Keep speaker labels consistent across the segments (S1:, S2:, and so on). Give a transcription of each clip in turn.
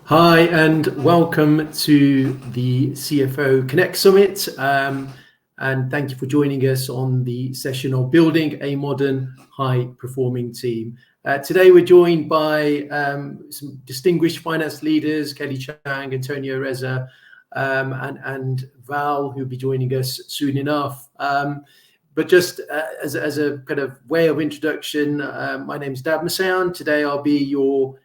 S1: Hi, and welcome to the CFO Connect Summit. And thank you for joining us on the session of Building a Modern High-Performing Team. Today, we're joined by some distinguished finance leaders, Kelly Chang, Antonio Reza, and Val, who'll be joining us soon enough. But just as a kind of way of introduction, my name's Dad Masaon. Today, I'll be your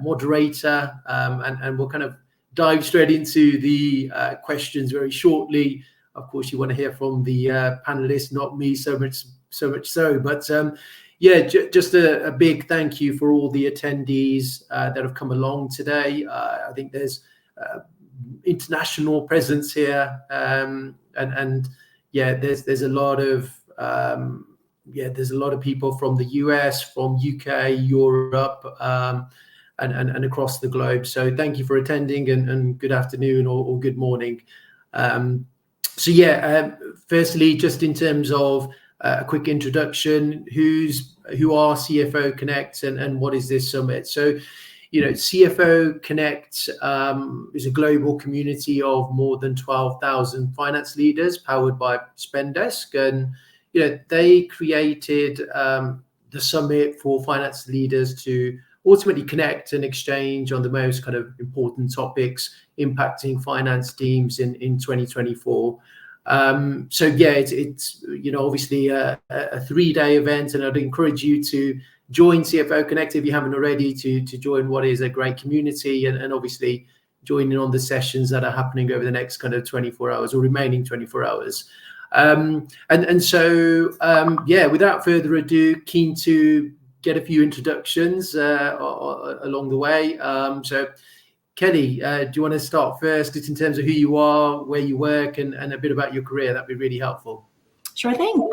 S1: moderator, and we'll kind of dive straight into the questions very shortly. Of course, you want to hear from the panelists, not me so much so. But just a big thank you for all the attendees that have come along today. I think there's international presence here, and there's a lot of there's a lot of people from the US, from UK, Europe, and across the globe. So thank you for attending, and good afternoon or good morning. Firstly, just in terms of a quick introduction, who are CFO Connect and what is this summit? So, CFO Connect is a global community of more than 12,000 finance leaders powered by Spendesk, and they created the summit for finance leaders to ultimately connect and exchange on the most kind of important topics impacting finance teams in 2024. It's obviously a 3-day event, and I'd encourage you to join CFO Connect if you haven't already, to join what is a great community, and obviously join in on the sessions that are happening over the next kind of 24 hours or remaining 24 hours. Without further ado, keen to get a few introductions along the way. So Kelly, do you want to start first, just in terms of who you are, where you work, and a bit about your career? That'd be really helpful.
S2: Sure thing.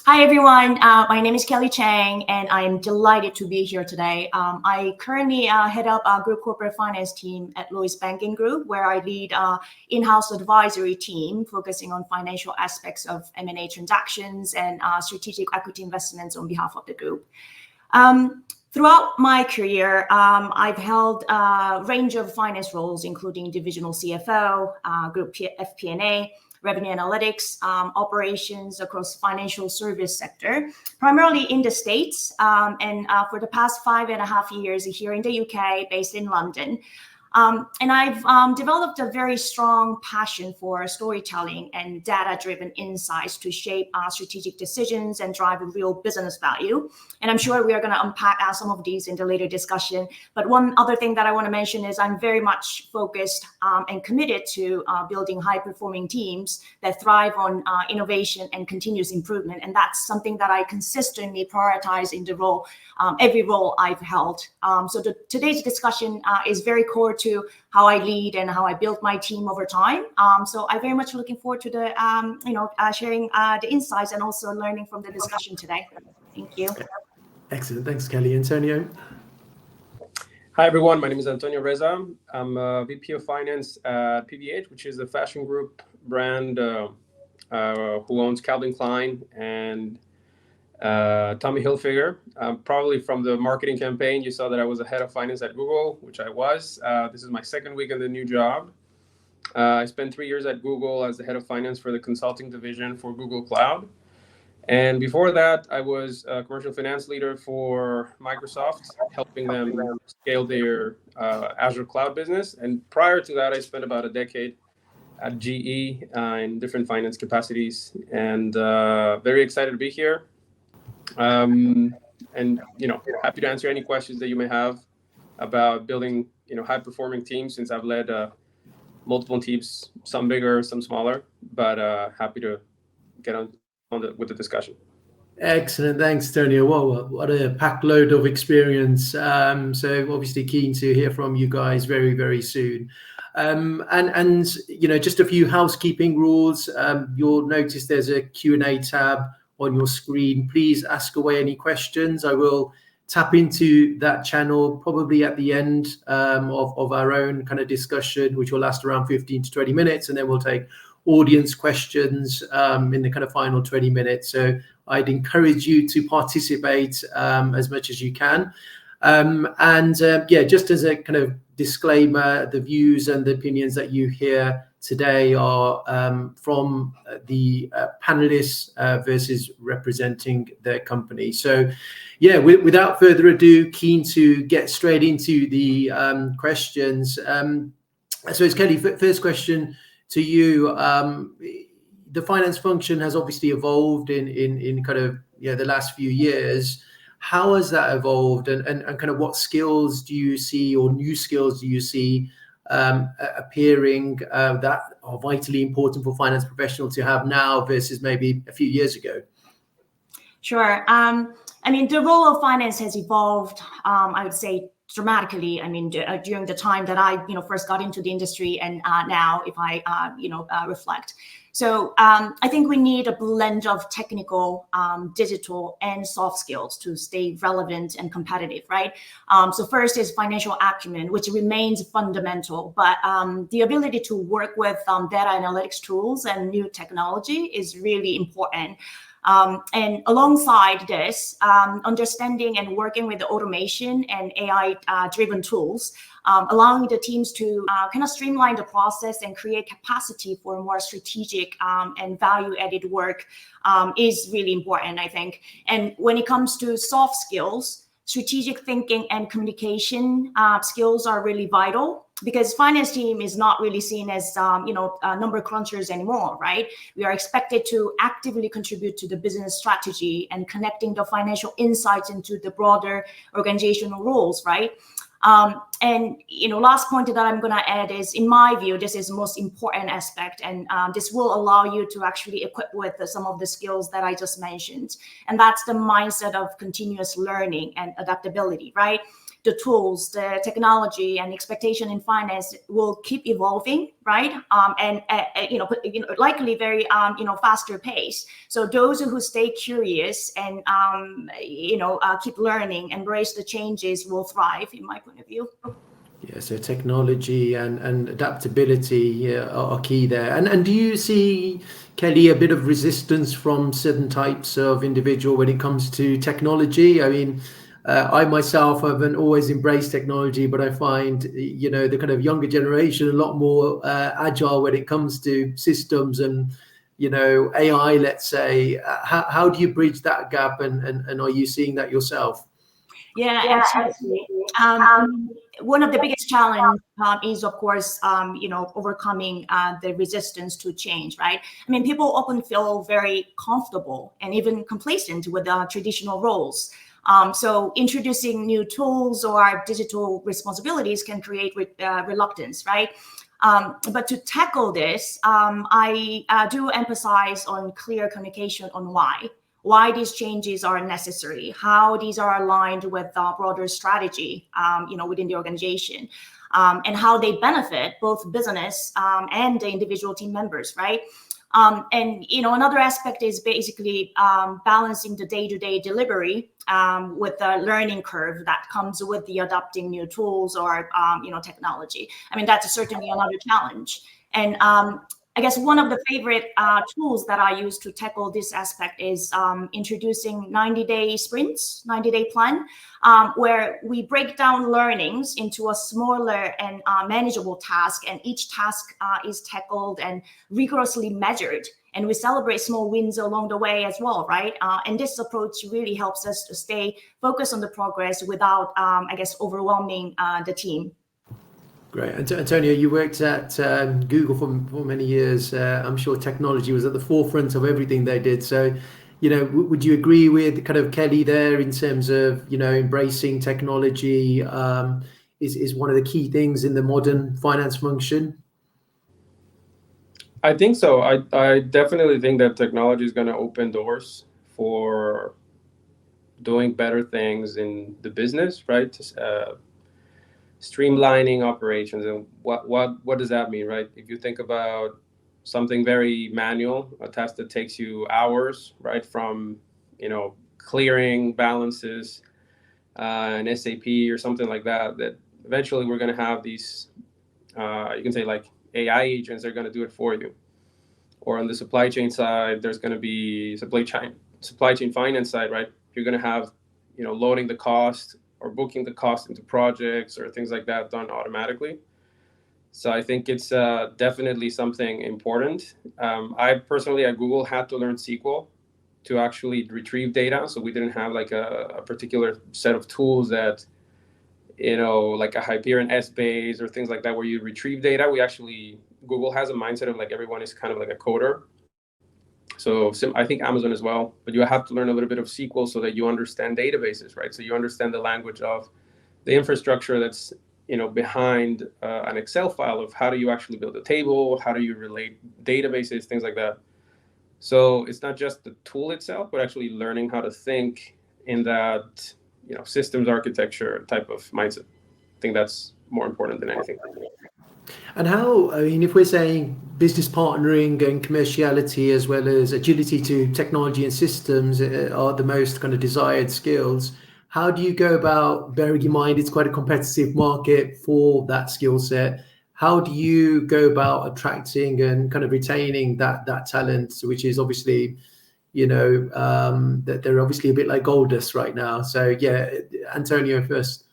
S2: Hi, everyone. My name is Kelly Chang, and I'm delighted to be here today. I currently head up our group corporate finance team at Lloyds Banking Group, where I lead in-house advisory team focusing on financial aspects of M&A transactions and strategic equity investments on behalf of the group. Throughout my career, I've held a range of finance roles, including divisional CFO, group FP&A, revenue analytics, operations across financial service sector, primarily in the States, and for the past 5.5 years here in the UK, based in London. And I've developed a very strong passion for storytelling and data-driven insights to shape our strategic decisions and drive a real business value. And I'm sure we are going to unpack some of these in the later discussion. But one other thing that I want to mention is I'm very much focused and committed to building high-performing teams that thrive on innovation and continuous improvement. And that's something that I consistently prioritize in the role, every role I've held. Today's discussion is very core to how I lead and how I build my team over time. So I'm very much looking forward to the sharing the insights and also learning from the discussion today. Thank you.
S1: Excellent. Thanks, Kelly. Antonio?
S3: Hi, everyone. My name is Antonio Reza. I'm a VP of Finance at PVH, which is a fashion group brand who owns Calvin Klein and Tommy Hilfiger. Probably from the marketing campaign, you saw that I was the head of finance at Google, which I was. This is my second week in the new job. I spent 3 years at Google as the head of finance for the consulting division for Google Cloud. And before that, I was a commercial finance leader for Microsoft, helping them scale their Azure cloud business. And prior to that, I spent about a decade at GE in different finance capacities, and very excited to be here. Happy to answer any questions that you may have about building, high-performing teams, since I've led multiple teams, some bigger, some smaller, but happy to get on with the discussion.
S1: Excellent. Thanks, Antonio. Well, what a packed load of experience. So obviously keen to hear from you guys very, very soon. Just a few housekeeping rules. You'll notice there's a Q&A tab on your screen. Please ask away any questions. I will tap into that channel probably at the end of our own kind of discussion, which will last around 15 to 20 minutes, and then we'll take audience questions in the kind of final 20 minutes. So I'd encourage you to participate as much as you can. Just as a kind of disclaimer, the views and the opinions that you hear today are from the panelists versus representing their company. So without further ado, keen to get straight into the questions. So it's Kelly, first question to you. The finance function has obviously evolved in kind of the last few years. How has that evolved, and kind of what skills do you see, or new skills do you see appearing that are vitally important for finance professionals to have now versus maybe a few years ago?
S2: Sure. I mean, the role of finance has evolved, I would say, dramatically. I mean, during the time that I, first got into the industry, and now, if I, reflect. So I think we need a blend of technical, digital, and soft skills to stay relevant and competitive, right? So first is financial acumen, which remains fundamental, but the ability to work with data analytics tools and new technology is really important. And alongside this, understanding and working with the automation and AI-driven tools, allowing the teams to kind of streamline the process and create capacity for more strategic and value-added work is really important, I think. And when it comes to soft skills, strategic thinking and communication skills are really vital, because finance team is not really seen as number crunchers anymore, right? We are expected to actively contribute to the business strategy and connecting the financial insights into the broader organizational roles, right? And last point that I'm going to add is, in my view, this is the most important aspect, and this will allow you to actually equip with some of the skills that I just mentioned, and that's the mindset of continuous learning and adaptability, right? The tools, the technology, and expectation in finance will keep evolving, right? And likely very faster pace. So those who stay curious and keep learning, embrace the changes, will thrive, in my point of view.
S1: Yeah, so technology and adaptability are key there. And do you see, Kelly, a bit of resistance from certain types of individual when it comes to technology? I mean, I myself haven't always embraced technology, but I find, the kind of younger generation a lot more agile when it comes to systems and, AI, let's say. How do you bridge that gap, and are you seeing that yourself?
S2: Yeah, absolutely. One of the biggest challenges is, of course, overcoming the resistance to change, right? I mean, people often feel very comfortable and even complacent with traditional roles. So introducing new tools or digital responsibilities can create reluctance, right? But to tackle this, I do emphasize on clear communication on why these changes are necessary, how these are aligned with the broader strategy, within the organization, and how they benefit both business and the individual team members, right? And another aspect is basically balancing the day-to-day delivery with the learning curve that comes with the adopting new tools or technology. I mean, that's certainly another challenge. And I guess one of the favorite tools that I use to tackle this aspect is introducing 90-day sprints, 90-day plan, where we break down learnings into a smaller and manageable task, and each task is tackled and rigorously measured, and we celebrate small wins along the way as well, right? And this approach really helps us to stay focused on the progress without, overwhelming the team.
S1: Great. Antonio, you worked at Google for many years. I'm sure technology was at the forefront of everything they did. So, would you agree with kind of Kelly there in terms of, embracing technology is one of the key things in the modern finance function?
S3: I think so. I definitely think that technology is going to open doors for doing better things in the business, right? Streamlining operations. And what does that mean, right? If you think about something very manual, a task that takes you hours, right, from clearing balances, an SAP or something like that, that eventually we're going to have these you can say like AI agents are going to do it for you. Or on the supply chain side, there's going to be supply chain finance side, right? You're going to have loading the cost or booking the cost into projects or things like that done automatically. So I think it's definitely something important. I personally at Google had to learn SQL to actually retrieve data. So we didn't have like a particular set of tools that, like a Hyperion Essbase or things like that, where you retrieve data. Google has a mindset of like everyone is kind of like a coder. So I think Amazon as well, but you have to learn a little bit of SQL so that you understand databases, right? So you understand the language of the infrastructure that's, behind an Excel file of how do you actually build a table, how do you relate databases, things like that. So it's not just the tool itself, but actually learning how to think in that, systems architecture type of mindset. I think that's more important than anything.
S1: And if we're saying business partnering and commerciality as well as agility to technology and systems are the most kind of desired skills, how do you go about, bearing in mind it's quite a competitive market for that skill set, how do you go about attracting and kind of retaining that talent, which is obviously, that they're obviously a bit like gold dust right now. So yeah, Antonio first.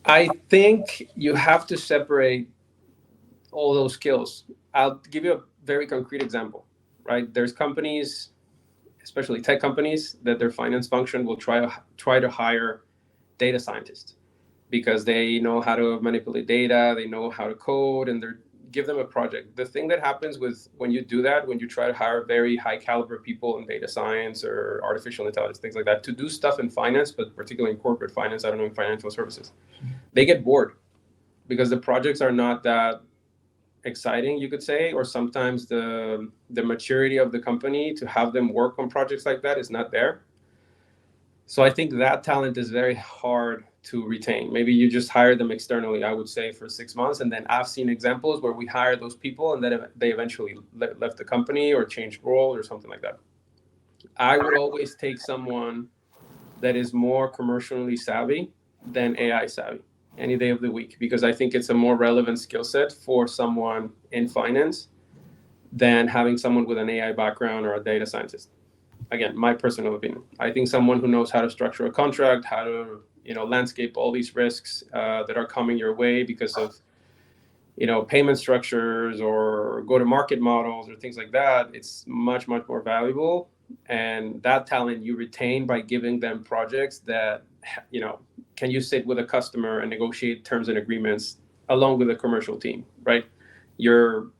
S3: I think you have to separate all those skills. I'll give you a very concrete example, right? There's companies, especially tech companies, that their finance function will try to hire data scientists because they know how to manipulate data, they know how to code, and give them a project. The thing that happens when you do that, when you try to hire very high caliber people in data science or artificial intelligence, things like that, to do stuff in finance, but particularly in corporate finance, I don't know, in financial services, they get bored because the projects are not that exciting, you could say, or sometimes the maturity of the company to have them work on projects like that is not there. So I think that talent is very hard to retain. Maybe you just hire them externally, I would say, for 6 months. And then I've seen examples where we hire those people and then they eventually left the company or changed role or something like that. I would always take someone that is more commercially savvy than AI savvy any day of the week, because I think it's a more relevant skill set for someone in finance than having someone with an AI background or a data scientist. Again, my personal opinion. I think someone who knows how to structure a contract, how to, landscape all these risks that are coming your way because of, payment structures or go-to-market models or things like that, it's much, much more valuable. And that talent you retain by giving them projects that, can you sit with a customer and negotiate terms and agreements along with a commercial team, right? You're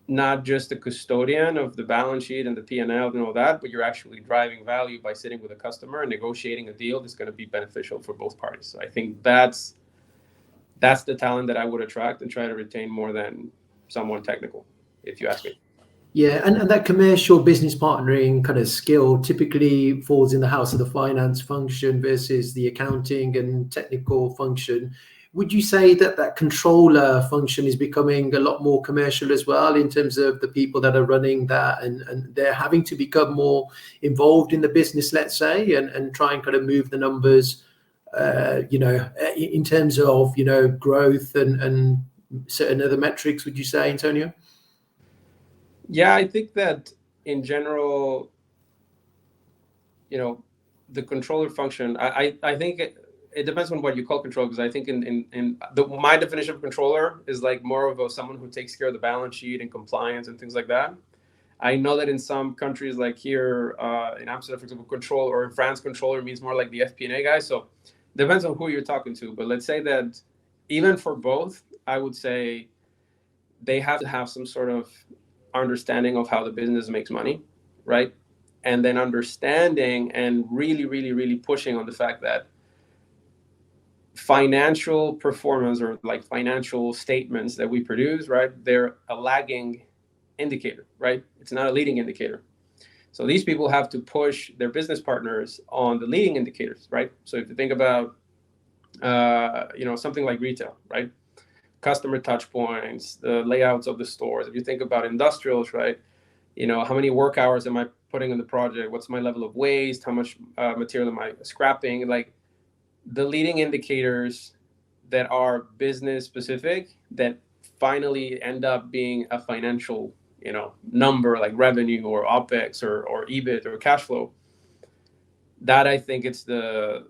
S3: not just a custodian of the balance sheet and the P&L and all that, but you're actually driving value by sitting with a customer and negotiating a deal that's going to be beneficial for both parties. So I think that's the talent that I would attract and try to retain more than someone technical, if you ask me.
S1: Yeah, and that commercial business partnering kind of skill typically falls in the house of the finance function versus the accounting and technical function. Would you say that controller function is becoming a lot more commercial as well in terms of the people that are running that and they're having to become more involved in the business, let's say, and try and kind of move the numbers, in terms of, growth and certain other metrics, would you say, Antonio?
S3: Yeah, I think that in general, the controller function, I think it depends on what you call control, because I think my definition of controller is like more of someone who takes care of the balance sheet and compliance and things like that. I know that in some countries, like here in Amsterdam, for example, control, or in France, controller means more like the FP&A guy. So depends on who you're talking to. But let's say that even for both, I would say they have to have some sort of understanding of how the business makes money, right? And then understanding and really, really, really pushing on the fact that financial performance, or like financial statements that we produce, right, they're a lagging indicator, right? It's not a leading indicator. So these people have to push their business partners on the leading indicators, right? So if you think about, something like retail, right? Customer touch points, the layouts of the stores. If you think about industrials, right? How many work hours am I putting in the project? What's my level of waste? How much material am I scrapping? Like the leading indicators that are business specific that finally end up being a financial, number like revenue or OPEX or EBIT or cash flow. that I think it's the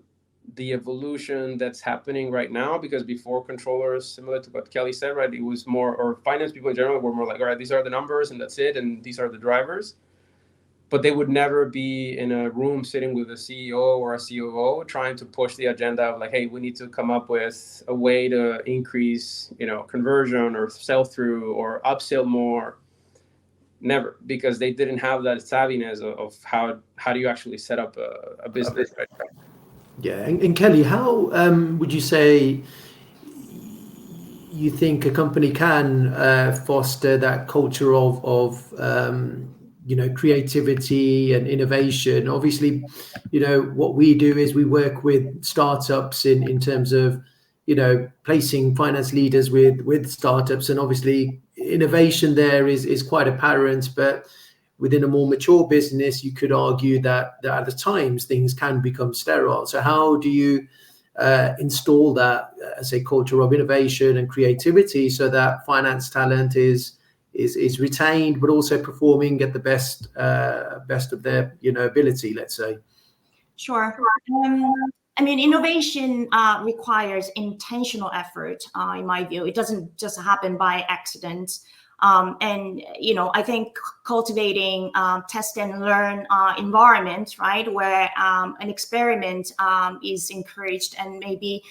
S3: evolution that's happening right now, because before controllers, similar to what Kelly said, right, it was more, or finance people in general were more like, all right, these are the numbers and that's it, and these are the drivers. But they would never be in a room sitting with a CEO or a COO trying to push the agenda of like, hey, we need to come up with a way to increase, conversion or sell through or upsell more. Never, because they didn't have that savviness of how do you actually set up a business, right?
S1: Yeah, and Kelly, how would you say you think a company can foster that culture of creativity and innovation? Obviously, what we do is we work with startups in terms of placing finance leaders with startups, and obviously innovation there is quite apparent, but within a more mature business, you could argue that at the times things can become sterile. So how do you install that, say, culture of innovation and creativity so that finance talent is retained, but also performing at the best of their ability, let's say?
S2: Sure. I mean, innovation requires intentional effort, in my view. It doesn't just happen by accident. And I think cultivating test and learn environment, right, where an experiment is encouraged, and maybe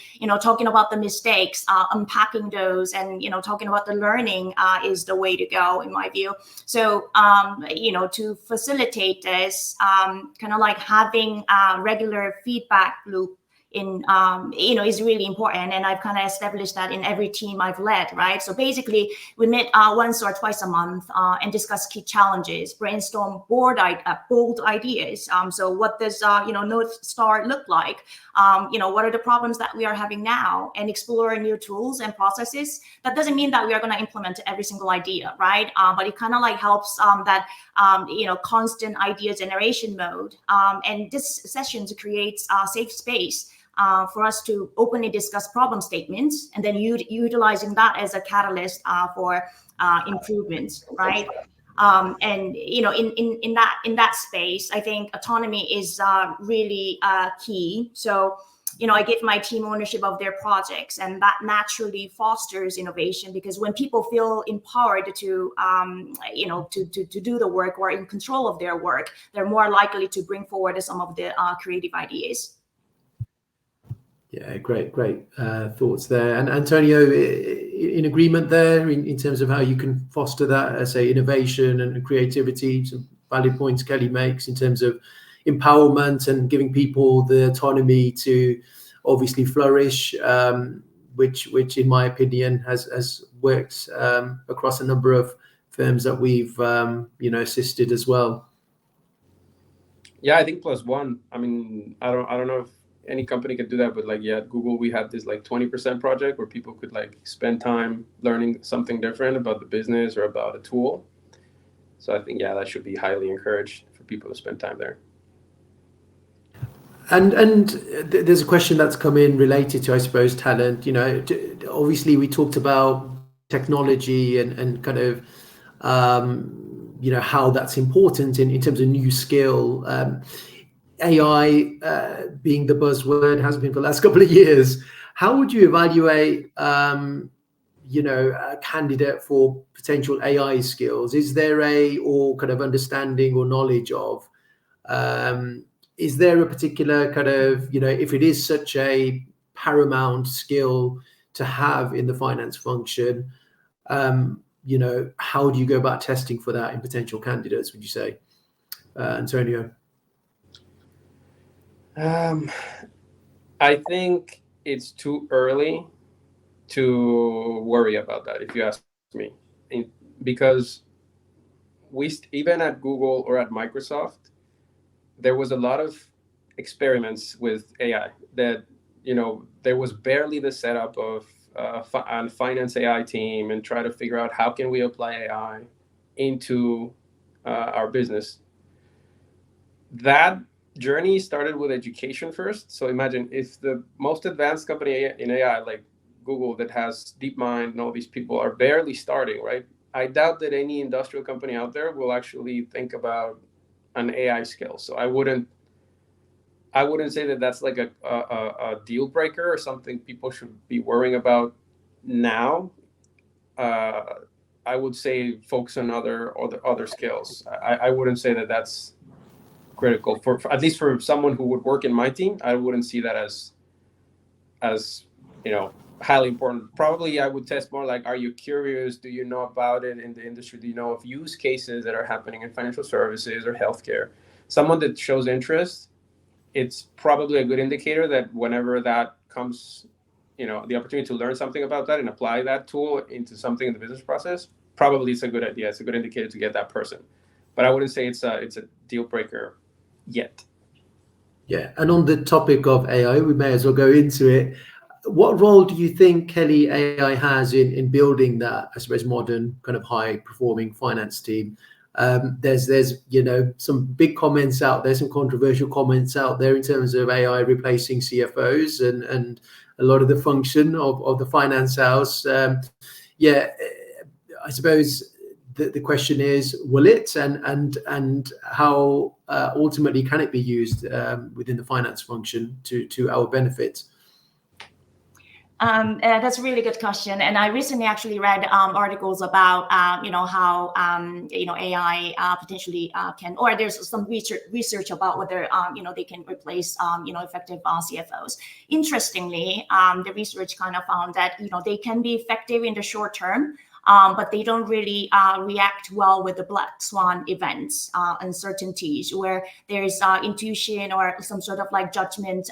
S2: talking about the mistakes, unpacking those, and talking about the learning is the way to go, in my view. So to facilitate this, kind of like having a regular feedback loop is really important, and I've kind of established that in every team I've led, right? So basically, we meet once or twice a month and discuss key challenges, brainstorm bold ideas. So what does North Star look like? What are the problems that we are having now, and explore new tools and processes. That doesn't mean that we are going to implement every single idea, right? But it kind of like helps that constant idea generation mode, and this session creates a safe space for us to openly discuss problem statements, and then utilizing that as a catalyst for improvements, right? And in that space, I think autonomy is really key. So I give my team ownership of their projects, and that naturally fosters innovation, because when people feel empowered to do the work, or in control of their work, they're more likely to bring forward some of the creative ideas.
S1: Yeah, great thoughts there. And Antonio, in agreement there in terms of how you can foster that, say, innovation and creativity? Some valid points Kelly makes in terms of empowerment and giving people the autonomy to obviously flourish, which in my opinion has worked across a number of firms that we've assisted as well.
S3: Yeah, I think +1. I mean, I don't know if any company could do that, but at Google, we had this 20% project where people could spend time learning something different about the business or about a tool. So I think, that should be highly encouraged for people to spend time there.
S1: And there's a question that's come in related to, I suppose, talent. Obviously we talked about technology and kind of how that's important in terms of new skill. AI being the buzzword has been for the last couple of years. How would you evaluate a candidate for potential AI skills? Is there or kind of understanding or knowledge of, is there a particular kind of, if it is such a paramount skill to have in the finance function, how do you go about testing for that in potential candidates, would you say? Antonio?
S3: I think it's too early to worry about that, if you ask me, because even at Google or at Microsoft, there was a lot of experiments with AI that, there was barely the setup of a finance AI team and try to figure out how can we apply AI into our business. That journey started with education first. So imagine if the most advanced company in AI, like Google, that has DeepMind and all these people, are barely starting, right? I doubt that any industrial company out there will actually think about an AI skill. So I wouldn't I wouldn't say that that's like a deal breaker or something people should be worrying about now. I would say focus on other skills. I wouldn't say that that's critical for at least for someone who would work in my team. I wouldn't see that as highly important. Probably I would test more like, are you curious? Do you know about it in the industry? Do you know of use cases that are happening in financial services or healthcare? Someone that shows interest, it's probably a good indicator that whenever that comes, the opportunity to learn something about that and apply that tool into something in the business process, probably it's a good idea. It's a good indicator to get that person. But I wouldn't say it's a deal breaker yet.
S1: Yeah, and on the topic of AI, we may as well go into it. What role do you think, Kelly, AI has in building that, I suppose, modern kind of high-performing finance team? There's some big comments out there, some controversial comments out there in terms of AI replacing CFOs and a lot of the function of the finance house. I suppose the question is, will it, and how ultimately can it be used within the finance function to our benefit?
S2: That's a really good question, and I recently actually read articles about how AI potentially can, or there's some research about whether they can replace effective CFOs. Interestingly, the research kind of found that they can be effective in the short term. But they don't really react well with the black swan events, uncertainties, where there's intuition or some sort of like judgment,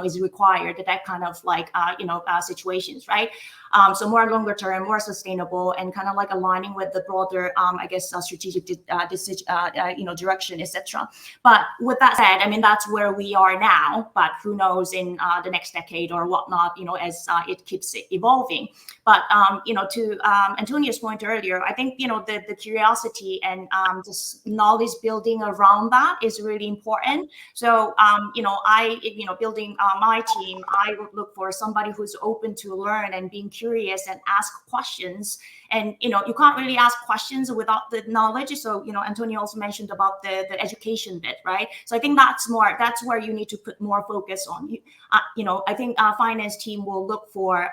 S2: is required. That kind of like situations, right? So more longer term, more sustainable, and kind of like aligning with the broader, strategic decision, direction, etc. But with that said, I mean that's where we are now. But who knows in the next decade or whatnot, as it keeps evolving. But to Antonio's point earlier, I think the curiosity and just knowledge building around that is really important. So building my team, I would look for somebody who's open to learn and being curious and ask questions. And you can't really ask questions without the knowledge. So Antonio also mentioned about the education bit, right? So I think that's where you need to put more focus on. I think our finance team will look for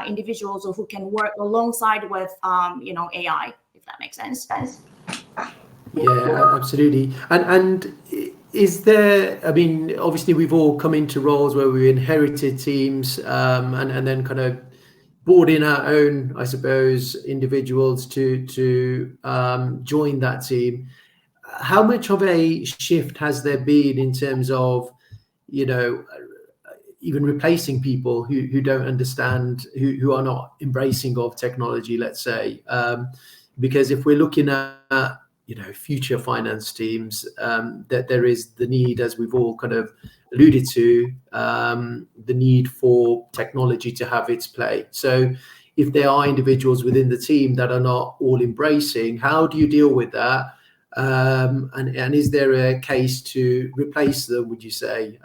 S2: individuals who can work alongside with AI, if that makes sense.
S1: Yeah, absolutely. And is there, I mean, obviously we've all come into roles where we inherited teams and then kind of brought in our own, I suppose, individuals to join that team. How much of a shift has there been in terms of, even replacing people who don't understand, who are not embracing of technology, let's say? Because if we're looking at future finance teams, that there is the need, as we've all kind of alluded to, the need for technology to have its play. So if there are individuals within the team that are not all embracing, how do you deal with that? And is there a case to replace them, would you say?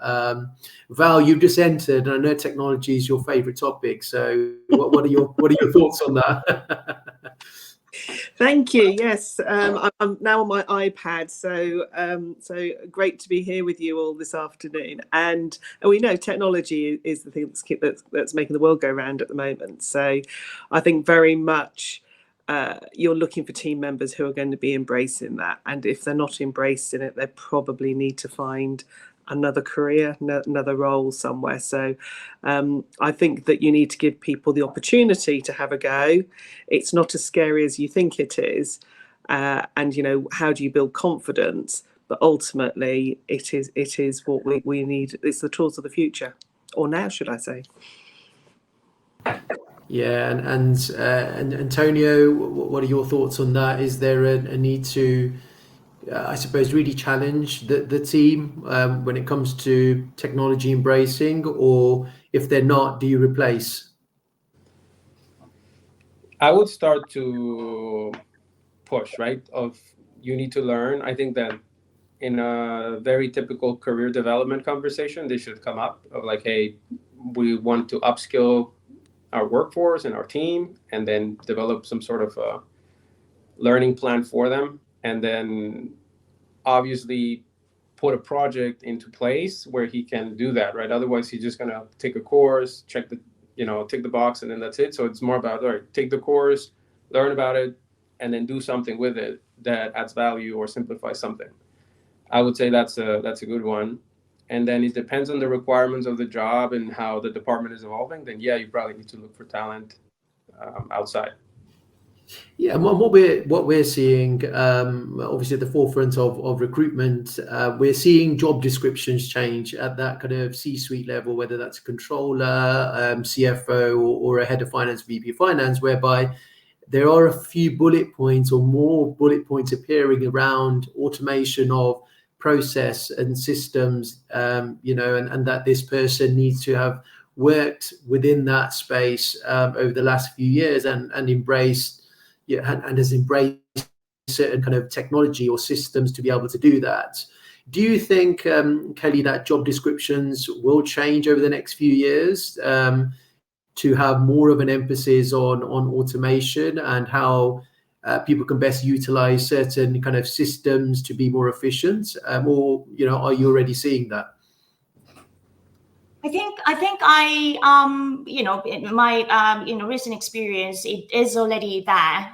S1: Val, you've just entered, and I know technology is your favorite topic. So what are your thoughts on that?
S4: Thank you. Yes, I'm now on my iPad, so great to be here with you all this afternoon. And we know technology is the thing that's making the world go round at the moment. So I think very much you're looking for team members who are going to be embracing that. And if they're not embracing it, they probably need to find another career, another role somewhere. So I think that you need to give people the opportunity to have a go. It's not as scary as you think it is. And how do you build confidence? But ultimately it is what we need. It's the tools of the future, or now, should I say.
S1: Yeah, and Antonio, what are your thoughts on that? Is there a need to, I suppose, really challenge the team when it comes to technology embracing, or if they're not, do you replace?
S3: I would start to push, right? Of you need to learn. I think that in a very typical career development conversation, they should come up of like, hey, we want to upskill our workforce and our team, and then develop some sort of a learning plan for them. And then obviously put a project into place where he can do that, right? Otherwise, he's just gonna take a course, tick the box, and then that's it. So it's more about, all right, take the course, learn about it, and then do something with it that adds value or simplifies something. I would say that's a good one. And then it depends on the requirements of the job and how the department is evolving. Then yeah, you probably need to look for talent outside.
S1: Yeah, and what we're seeing, obviously at the forefront of recruitment, we're seeing job descriptions change at that kind of C-suite level, whether that's a controller, CFO, or a head of finance, VP of finance, whereby there are a few bullet points or more bullet points appearing around automation of process and systems, and that this person needs to have worked within that space over the last few years and embraced. And has embraced certain kind of technology or systems to be able to do that. Do you think, Kelly, that job descriptions will change over the next few years to have more of an emphasis on automation and how people can best utilize certain kind of systems to be more efficient? Or, are you already seeing that?
S2: I think in my recent experience, it is already there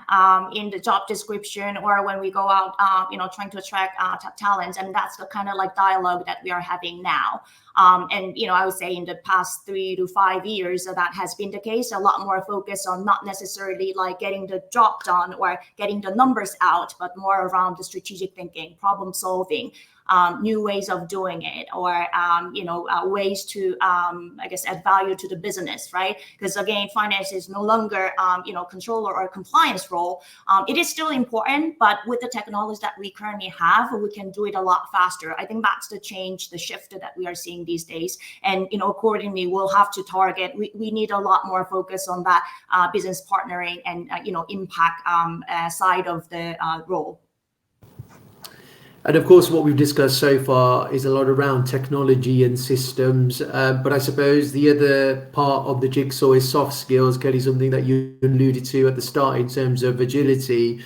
S2: in the job description, or when we go out trying to attract top talents, and that's the kind of like dialogue that we are having now. And I would say in the past 3 to 5 years that has been the case. A lot more focus on not necessarily like getting the job done or getting the numbers out, but more around the strategic thinking, problem solving, new ways of doing it, or ways to add value to the business, right? Because again, finance is no longer controller or compliance role. It is still important, but with the technology that we currently have, we can do it a lot faster. I think that's the change, the shift that we are seeing these days, and accordingly we'll have to target. We need a lot more focus on that business partnering and impact side of the role.
S1: And of course, what we've discussed so far is a lot around technology and systems. But I suppose the other part of the jigsaw is soft skills, Kelly, something that you alluded to at the start in terms of agility.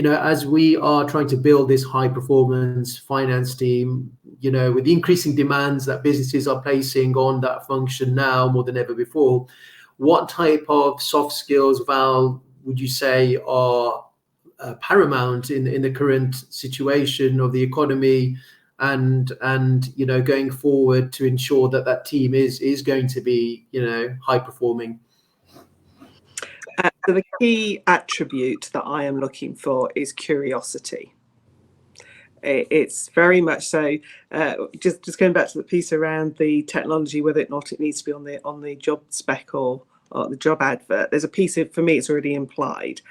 S1: As we are trying to build this high performance finance team, with the increasing demands that businesses are placing on that function now more than ever before, what type of soft skills, Val, would you say are paramount in the current situation of the economy and going forward to ensure that team is going to be high performing?
S4: So the key attribute that I am looking for is curiosity. It's very much so. Just going back to the piece around the technology, whether or not it needs to be on the job spec or the job advert. There's a piece for me, it's already implied.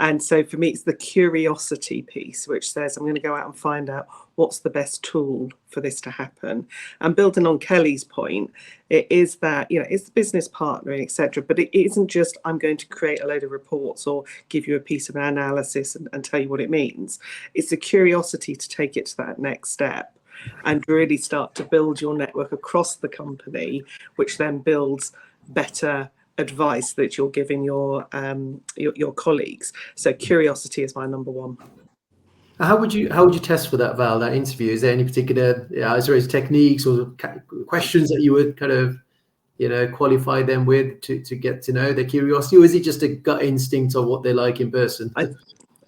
S4: And so for me, it's the curiosity piece, which says I'm going to go out and find out what's the best tool for this to happen. And building on Kelly's point, it is that, it's the business partnering, etc. But it isn't just I'm going to create a load of reports or give you a piece of analysis and tell you what it means. It's the curiosity to take it to that next step and really start to build your network across the company, which then builds better advice that you're giving your colleagues. So curiosity is my number one.
S1: How would you test for that, Val, that interview? Is there any particular techniques or questions that you would kind of qualify them with to get to know their curiosity, or is it just a gut instinct of what they're like in person?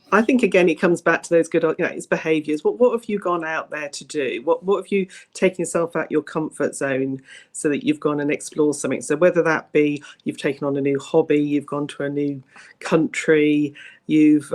S4: I think again it comes back to those good, it's behaviours. What have you gone out there to do? What have you taken yourself out your comfort zone so that you've gone and explored something? So whether that be you've taken on a new hobby, you've gone to a new country, you've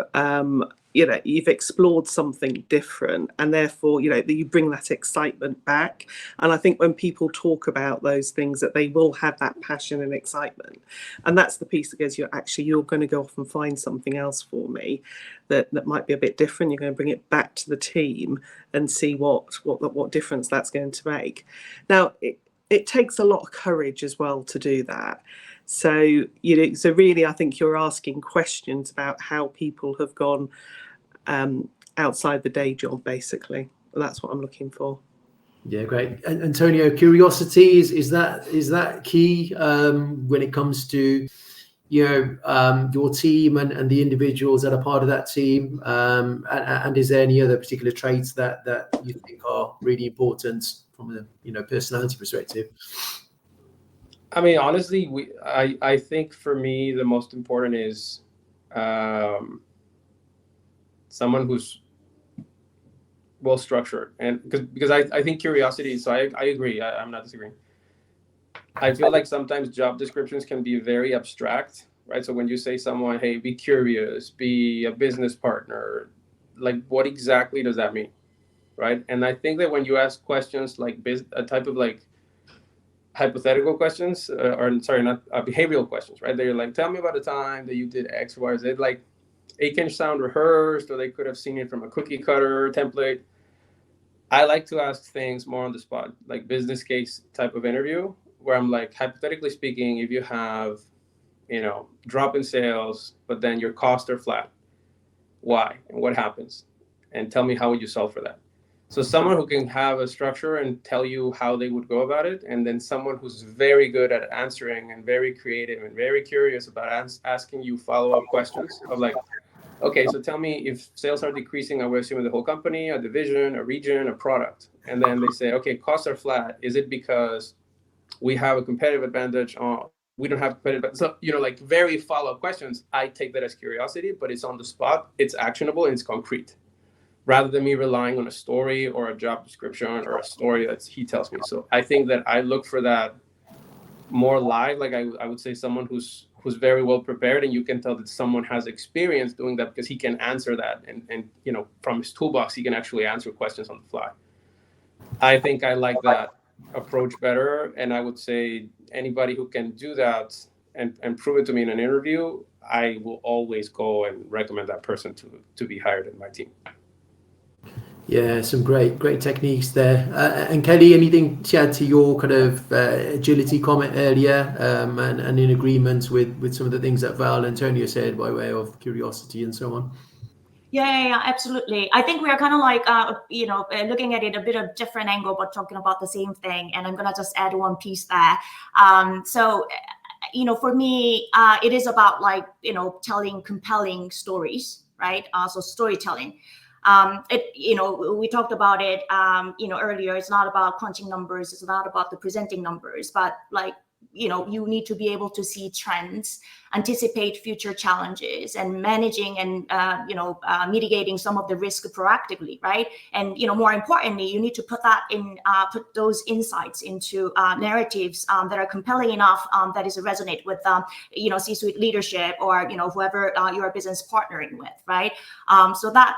S4: explored something different, and therefore you bring that excitement back. And I think when people talk about those things, that they will have that passion and excitement, and that's the piece that goes, you're going to go off and find something else for me that might be a bit different. You're going to bring it back to the team and see what difference that's going to make. Now it takes a lot of courage as well to do that. So really I think you're asking questions about how people have gone outside the day job, basically. That's what I'm looking for.
S1: Yeah, great. And Antonio, curiosity is that key when it comes to your team and the individuals that are part of that team? And is there any other particular traits that you think are really important from a personality perspective?
S3: I mean, honestly, I think for me the most important is someone who's well structured, and because I think curiosity. So I agree. I'm not disagreeing. I feel like sometimes job descriptions can be very abstract, right? So when you say someone, hey, be curious, be a business partner, like what exactly does that mean, right? And I think that when you ask questions like a type of like hypothetical questions, or sorry, not behavioral questions, right? They're like, tell me about a time that you did X, Y, Z. Like, it can sound rehearsed, or they could have seen it from a cookie cutter template. I like to ask things more on the spot, like business case type of interview, where I'm like, hypothetically speaking, if you have, drop in sales, but then your costs are flat, why and what happens? And tell me how would you solve for that? So someone who can have a structure and tell you how they would go about it, and then someone who's very good at answering and very creative and very curious about asking you follow-up questions of like, okay, so tell me, if sales are decreasing, I would assume in the whole company, a division, a region, a product. And then they say, okay, costs are flat. Is it because we have a competitive advantage on, we don't have competitive, so, like very follow-up questions. I take that as curiosity, but it's on the spot, it's actionable, and it's concrete, rather than me relying on a story or a job description or a story that he tells me. So I think that I look for that more live. Like I would say someone who's very well prepared, and you can tell that someone has experience doing that because he can answer that, and from his toolbox he can actually answer questions on the fly. I think I like that approach better, and I would say anybody who can do that and prove it to me in an interview, I will always go and recommend that person to be hired in my team.
S1: Yeah, some great techniques there. And Kelly, anything to add to your kind of agility comment earlier, and in agreement with some of the things that Val and Antonio said by way of curiosity and so on?
S2: Yeah, absolutely. I think we are kind of like, looking at it a bit of different angle, but talking about the same thing. And I'm going to just add one piece there. So, for me, it is about like, telling compelling stories, right? So storytelling. We talked about it, earlier. It's not about crunching numbers. It's not about the presenting numbers, but like, you need to be able to see trends, anticipate future challenges, and managing and, mitigating some of the risk proactively, right? And, more importantly, you need to put those insights into narratives that are compelling enough, that is resonate with, C-suite leadership or, whoever you're business partnering with, right? So that,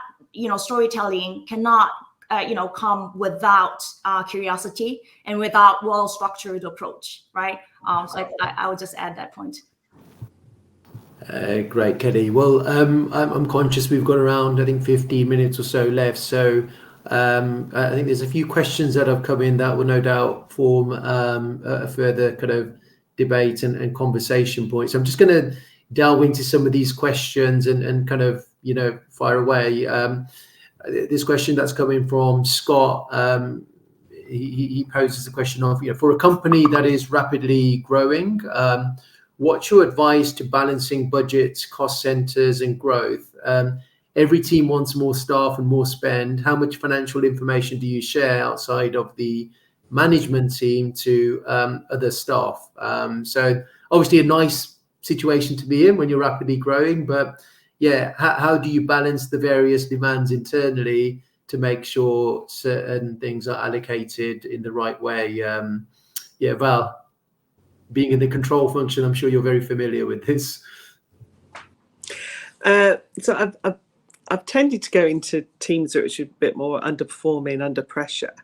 S2: storytelling cannot come without curiosity and without well-structured approach, right? So I would just add that point.
S1: Great, Kelly. Well, I'm conscious we've got around, I think, 15 minutes or so left. So I think there's a few questions that have come in that will no doubt form a further kind of debate and conversation point. So I'm just going to delve into some of these questions and kind of, fire away. This question that's coming from Scott, he poses the question of, for a company that is rapidly growing, what's your advice to balancing budgets, cost centers, and growth? Every team wants more staff and more spend. How much financial information do you share outside of the management team to other staff? So obviously a nice situation to be in when you're rapidly growing, but yeah, how do you balance the various demands internally to make sure certain things are allocated in the right way? Val, being in the control function, I'm sure you're very familiar with this.
S4: So I've tended to go into teams which are a bit more underperforming, under pressure.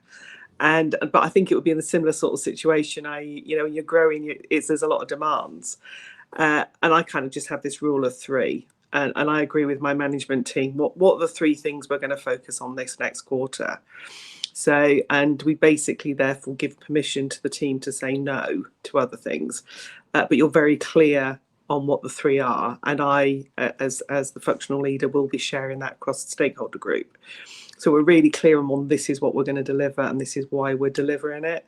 S4: But I think it would be in a similar sort of situation. When you're growing, there's a lot of demands. And I kind of just have this rule of three. And I agree with my management team. What are the three things we're going to focus on this next quarter? So, and we basically therefore give permission to the team to say no to other things. But you're very clear on what the three are. And I, as the functional leader, will be sharing that across the stakeholder group. So we're really clear on this is what we're going to deliver and this is why we're delivering it.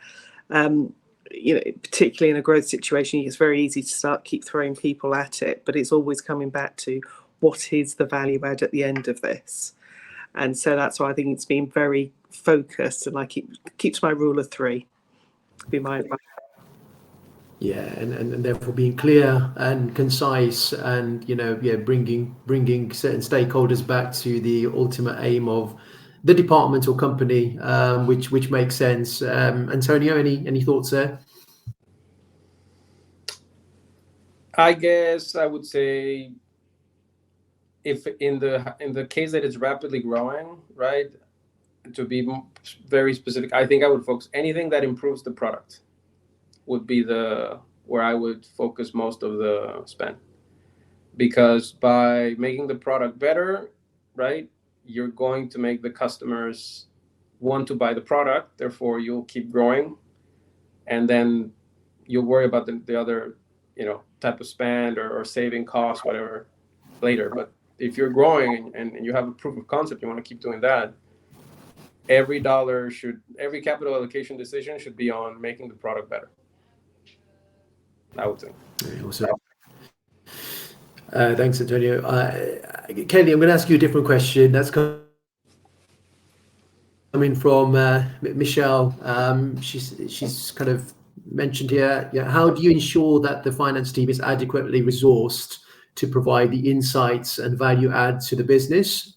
S4: particularly in a growth situation, it's very easy to keep throwing people at it, but it's always coming back to what is the value add at the end of this. And so that's why I think it's been very focused, and keeps my rule of 3. Be my advice.
S1: Yeah, and therefore being clear and concise, and bringing certain stakeholders back to the ultimate aim of the department or company, which makes sense. Antonio, any thoughts there?
S3: I guess I would say, if in the case that it's rapidly growing, right, to be very specific, I think I would focus anything that improves the product would be where I would focus most of the spend, because by making the product better, right, you're going to make the customers want to buy the product, therefore you'll keep growing, and then you'll worry about the other type of spend or saving costs, whatever, later. But if you're growing and you have a proof of concept, you want to keep doing that, every capital allocation decision should be on making the product better, I would think.
S1: Awesome. Thanks, Antonio. Kelly, I'm going to ask you a different question. That's coming from Michelle. She's kind of mentioned here, how do you ensure that the finance team is adequately resourced to provide the insights and value add to the business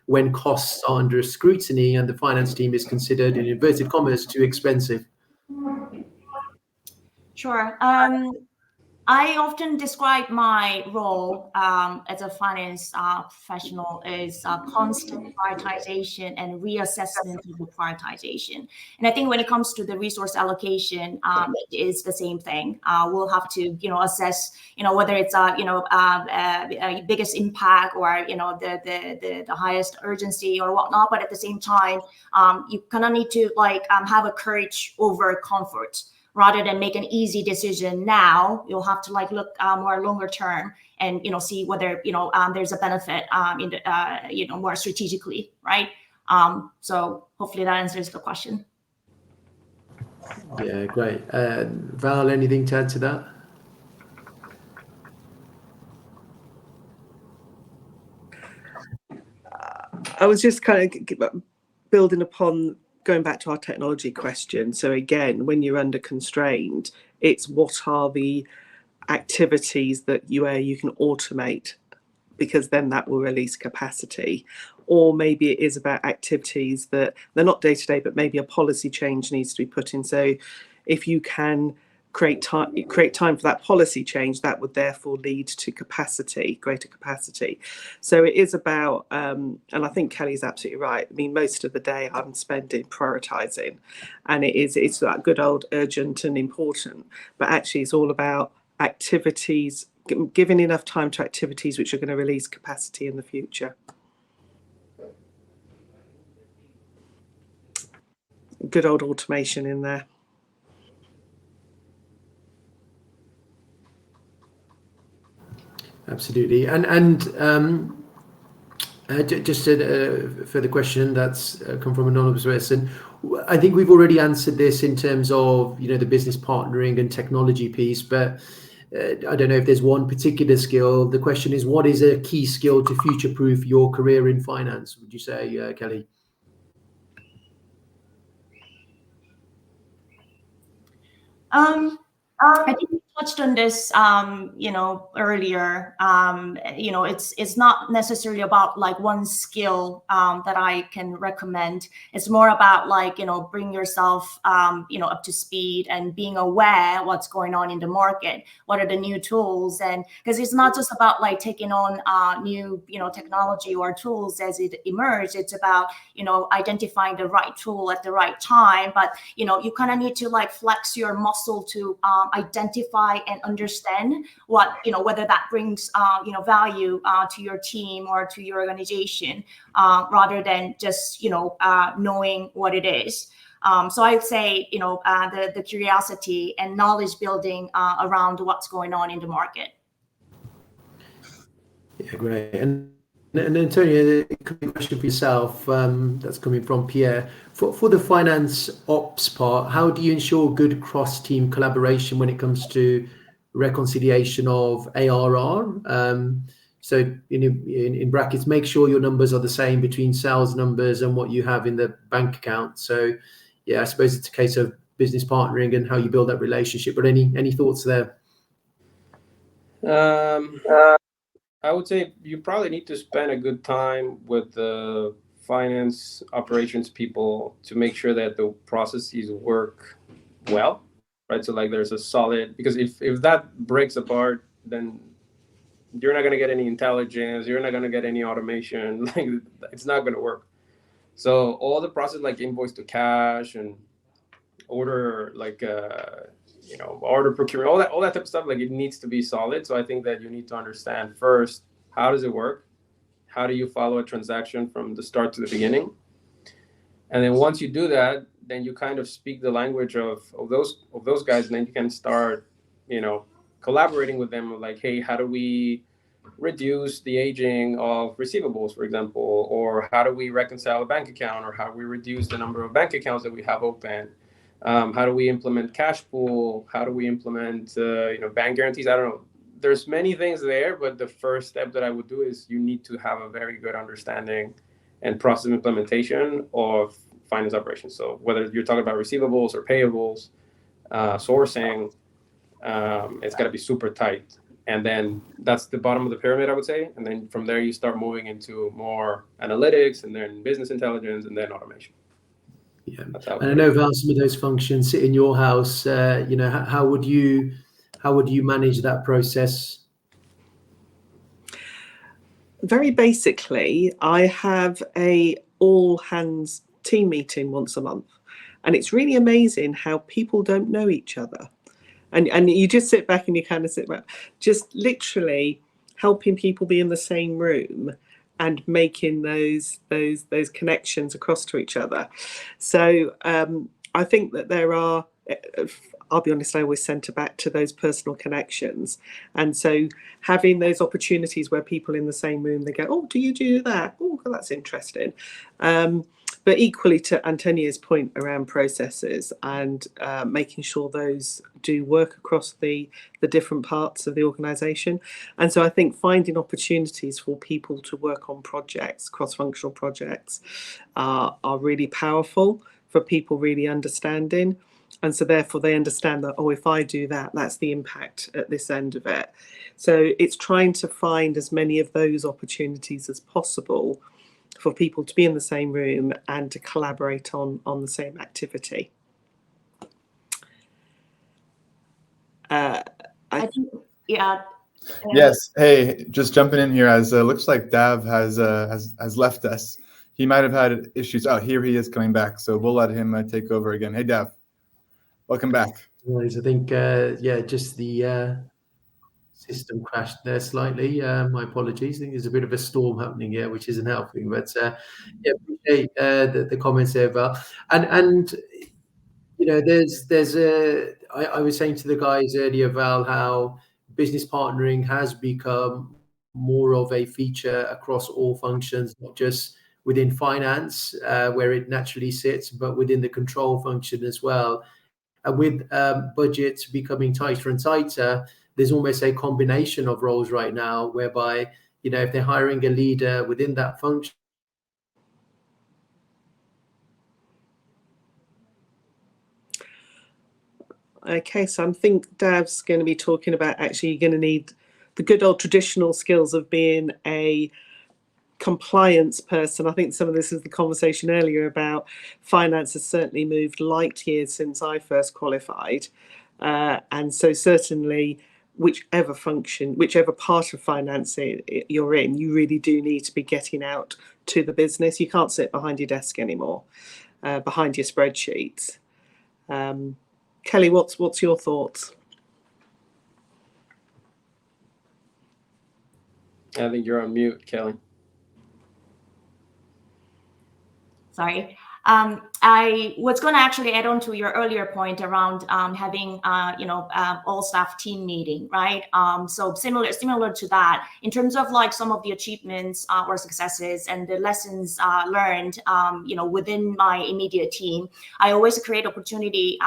S1: when costs are under scrutiny and the finance team is considered, in inverted commas, too expensive?
S2: Sure. I often describe my role as a finance professional as constant prioritization and reassessment of the prioritization. And I think when it comes to the resource allocation, it is the same thing. We'll have to, assess, whether it's biggest impact or the highest urgency or whatnot. But at the same time, you kind of need to have a courage over comfort. Rather than make an easy decision now, you'll have to look more longer term and see whether there's a benefit in the, more strategically, right? So hopefully that answers the question.
S1: Yeah, great. Val, anything to add to that?
S4: I was just kind of building upon, going back to our technology question. So again, when you're under constrained, it's what are the activities that you can automate, because then that will release capacity. Or maybe it is about activities that they're not day to day, but maybe a policy change needs to be put in. So if you can create time for that policy change, that would therefore lead to greater capacity. So it is about, and I think Kelly's absolutely right. I mean, most of the day I'm spending prioritizing, and it's that good old urgent and important, but actually it's all about activities, giving enough time to activities which are going to release capacity in the future. Good old automation in there.
S1: Absolutely. And just a further question that's come from an anonymous person. I think we've already answered this in terms of the business partnering and technology piece, but I don't know if there's one particular skill. The question is, what is a key skill to future-proof your career in finance, would you say, Kelly?
S2: I think we touched on this, earlier. It's not necessarily about one skill that I can recommend. It's more about bring yourself up to speed and being aware what's going on in the market. What are the new tools? And because it's not just about taking on new technology or tools as it emerges. It's about identifying the right tool at the right time. But you kind of need to flex your muscle to identify and understand what whether that brings value to your team or to your organization, rather than just knowing what it is. So I'd say the curiosity and knowledge building around what's going on in the market.
S1: Yeah, great. And And Antonio, it could be a question for yourself that's coming from Pierre. For the finance ops part, how do you ensure good cross-team collaboration when it comes to reconciliation of ARR? So in brackets, make sure your numbers are the same between sales numbers and what you have in the bank account. So yeah, I suppose it's a case of business partnering and how you build that relationship. But any thoughts there?
S3: I would say you probably need to spend a good time with the finance operations people to make sure that the processes work well, right? So like there's a solid, because if that breaks apart, then you're not going to get any intelligence, you're not going to get any automation, like it's not going to work. So all the process like invoice to cash and order like order procurement, all that type of stuff, like it needs to be solid. So I think that you need to understand first, how does it work? How do you follow a transaction from the start to the beginning? And then once you do that, then you kind of speak the language of those guys, and then you can start collaborating with them, like, hey, how do we reduce the aging of receivables, for example, or how do we reconcile a bank account, or how do we reduce the number of bank accounts that we have open? How do we implement cash pool? How do we implement bank guarantees? I don't know. There's many things there, but the first step that I would do is you need to have a very good understanding and process implementation of finance operations. So whether you're talking about receivables or payables, sourcing, it's got to be super tight. And then that's the bottom of the pyramid, I would say. And then from there, you start moving into more analytics, and then business intelligence, and then automation.
S1: Yeah, and I know, Val, some of those functions sit in your house. How would you manage that process?
S4: Very basically, I have a all hands team meeting once a month, and it's really amazing how people don't know each other. And you just sit back and you kind of sit back, just literally helping people be in the same room and making those connections across to each other. So I think that there are, I'll be honest, I always centre back to those personal connections. And so having those opportunities where people in the same room, they go, oh, do you do that? Oh, that's interesting. But equally to Antonio's point around processes and making sure those do work across the different parts of the organisation. And so I think finding opportunities for people to work on projects, cross-functional projects, are really powerful for people really understanding. And so therefore they understand that, oh, if I do that, that's the impact at this end of it. So it's trying to find as many of those opportunities as possible for people to be in the same room and to collaborate on the same activity.
S2: I think, yeah.
S5: Yes. Hey, just jumping in here, as looks like Dav has left us. He might have had issues. Oh, here he is coming back. So we'll let him take over again. Hey, Dav, welcome back.
S1: I think just the system crashed there slightly. My apologies. I think there's a bit of a storm happening here, which isn't helping. But appreciate the comments there, Val. And there's I was saying to the guys earlier, Val, how business partnering has become more of a feature across all functions, not just within finance, where it naturally sits, but within the control function as well. And with budgets becoming tighter and tighter, there's almost a combination of roles right now, whereby if they're hiring a leader within that function.
S4: Okay, so I think Dav's going to be talking about actually you're going to need the good old traditional skills of being a compliance person. I think some of this is the conversation earlier about finance has certainly moved light years since I first qualified. And so certainly whichever function, whichever part of finance you're in, you really do need to be getting out to the business. You can't sit behind your desk anymore, behind your spreadsheets. Kelly, what's your thoughts?
S3: I think you're on mute, Kelly.
S2: Sorry. I was going to actually add on to your earlier point around having all staff team meeting, right? So similar to that, in terms of like some of the achievements or successes and the lessons learned, within my immediate team, I always create opportunity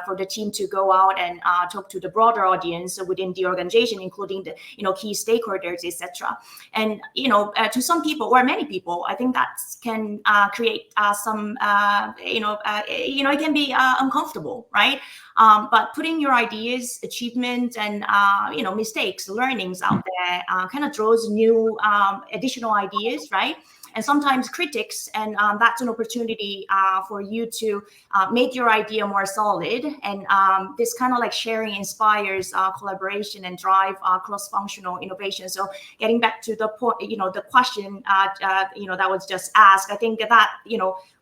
S2: for the team to go out and talk to the broader audience within the organization, including the key stakeholders, etc. And to some people or many people, I think that can create some it can be uncomfortable, right? But putting your ideas, achievements, and mistakes, learnings out there kind of draws new additional ideas, right? And sometimes critics, and that's an opportunity for you to make your idea more solid. And this kind of like sharing inspires collaboration and drive cross-functional innovation. So getting back to the point, the question, that was just asked, I think that,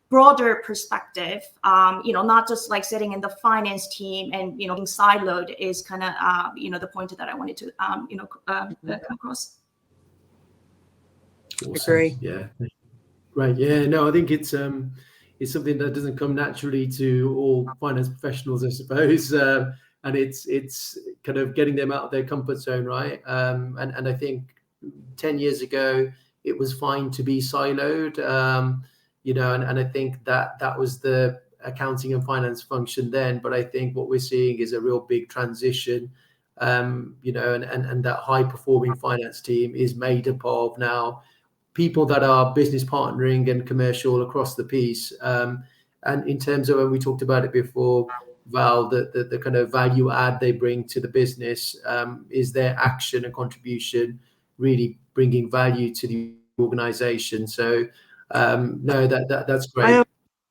S2: broader perspective, not just like sitting in the finance team and, being siloed is kind of, the point that I wanted to, come across.
S1: Awesome.
S4: Agree.
S1: Yeah. Right. Yeah. No, I think it's something that doesn't come naturally to all finance professionals, I suppose. And it's kind of getting them out of their comfort zone, right? And I think 10 years ago it was fine to be siloed, and I think that was the accounting and finance function then. But I think what we're seeing is a real big transition, and that high performing finance team is made up of now people that are business partnering and commercial across the piece. And in terms of, when we talked about it before, Val, the kind of value add they bring to the business is their action and contribution really bringing value to the organization. So no, that's great.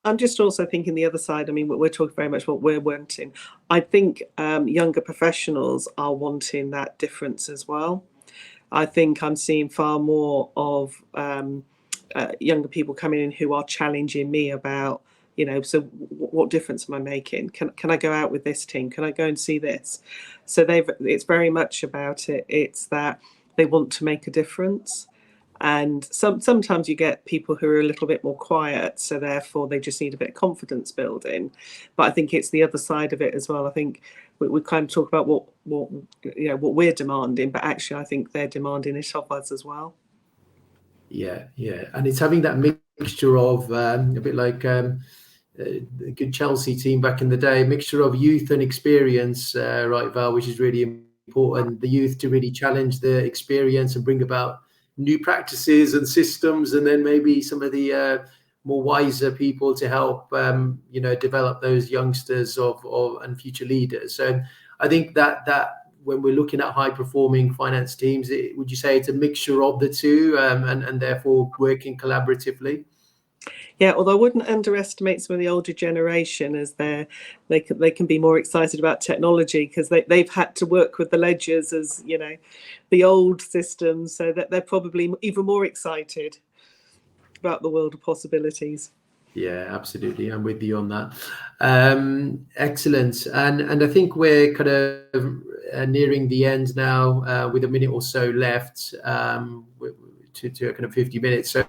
S4: I'm just also thinking the other side. I mean, we're talking very much what we're wanting. I think younger professionals are wanting that difference as well. I think I'm seeing far more of younger people coming in who are challenging me about, so what difference am I making? Can I go out with this team? Can I go and see this? So it's very much about it. It's that they want to make a difference. And sometimes you get people who are a little bit more quiet, so therefore they just need a bit of confidence building. But I think it's the other side of it as well. I think we kind of talk about what we're demanding, but actually I think they're demanding it of us as well.
S1: Yeah, and it's having that mixture of a bit like the good Chelsea team back in the day, mixture of youth and experience, right, Val, which is really important. The youth to really challenge the experience and bring about new practices and systems, and then maybe some of the more wiser people to help develop those youngsters and future leaders. So I think that when we're looking at high performing finance teams, would you say it's a mixture of the two, and therefore working collaboratively?
S4: Yeah, although I wouldn't underestimate some of the older generation, as they can be more excited about technology because they've had to work with the ledgers as the old systems, so that they're probably even more excited about the world of possibilities.
S1: Yeah, absolutely. I'm with you on that. Excellent. And I think we're kind of nearing the end now, with a minute or so left. To kind of 50 minutes. So,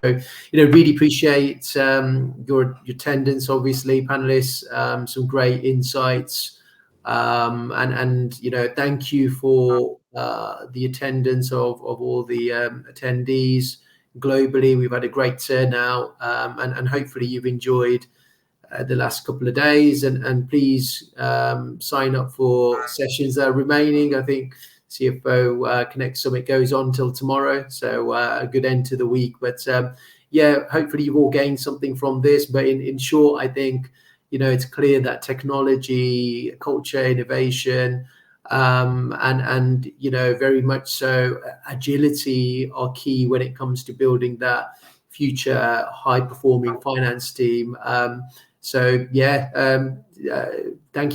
S1: really appreciate your attendance, obviously, panelists, some great insights. And thank you for the attendance of all the attendees globally. We've had a great turnout, and hopefully you've enjoyed the last couple of days. And please sign up for sessions that are remaining. I think CFO Connect Summit goes on till tomorrow, so a good end to the week. But hopefully you've all gained something from this. But in short, I think it's clear that technology, culture, innovation, and very much so agility are key when it comes to building that future high performing finance team. Thank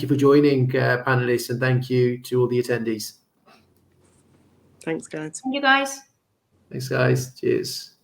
S1: you for joining, panelists, and thank you to all the attendees.
S4: Thanks, guys.
S2: Thank you, guys.
S1: Thanks, guys. Cheers.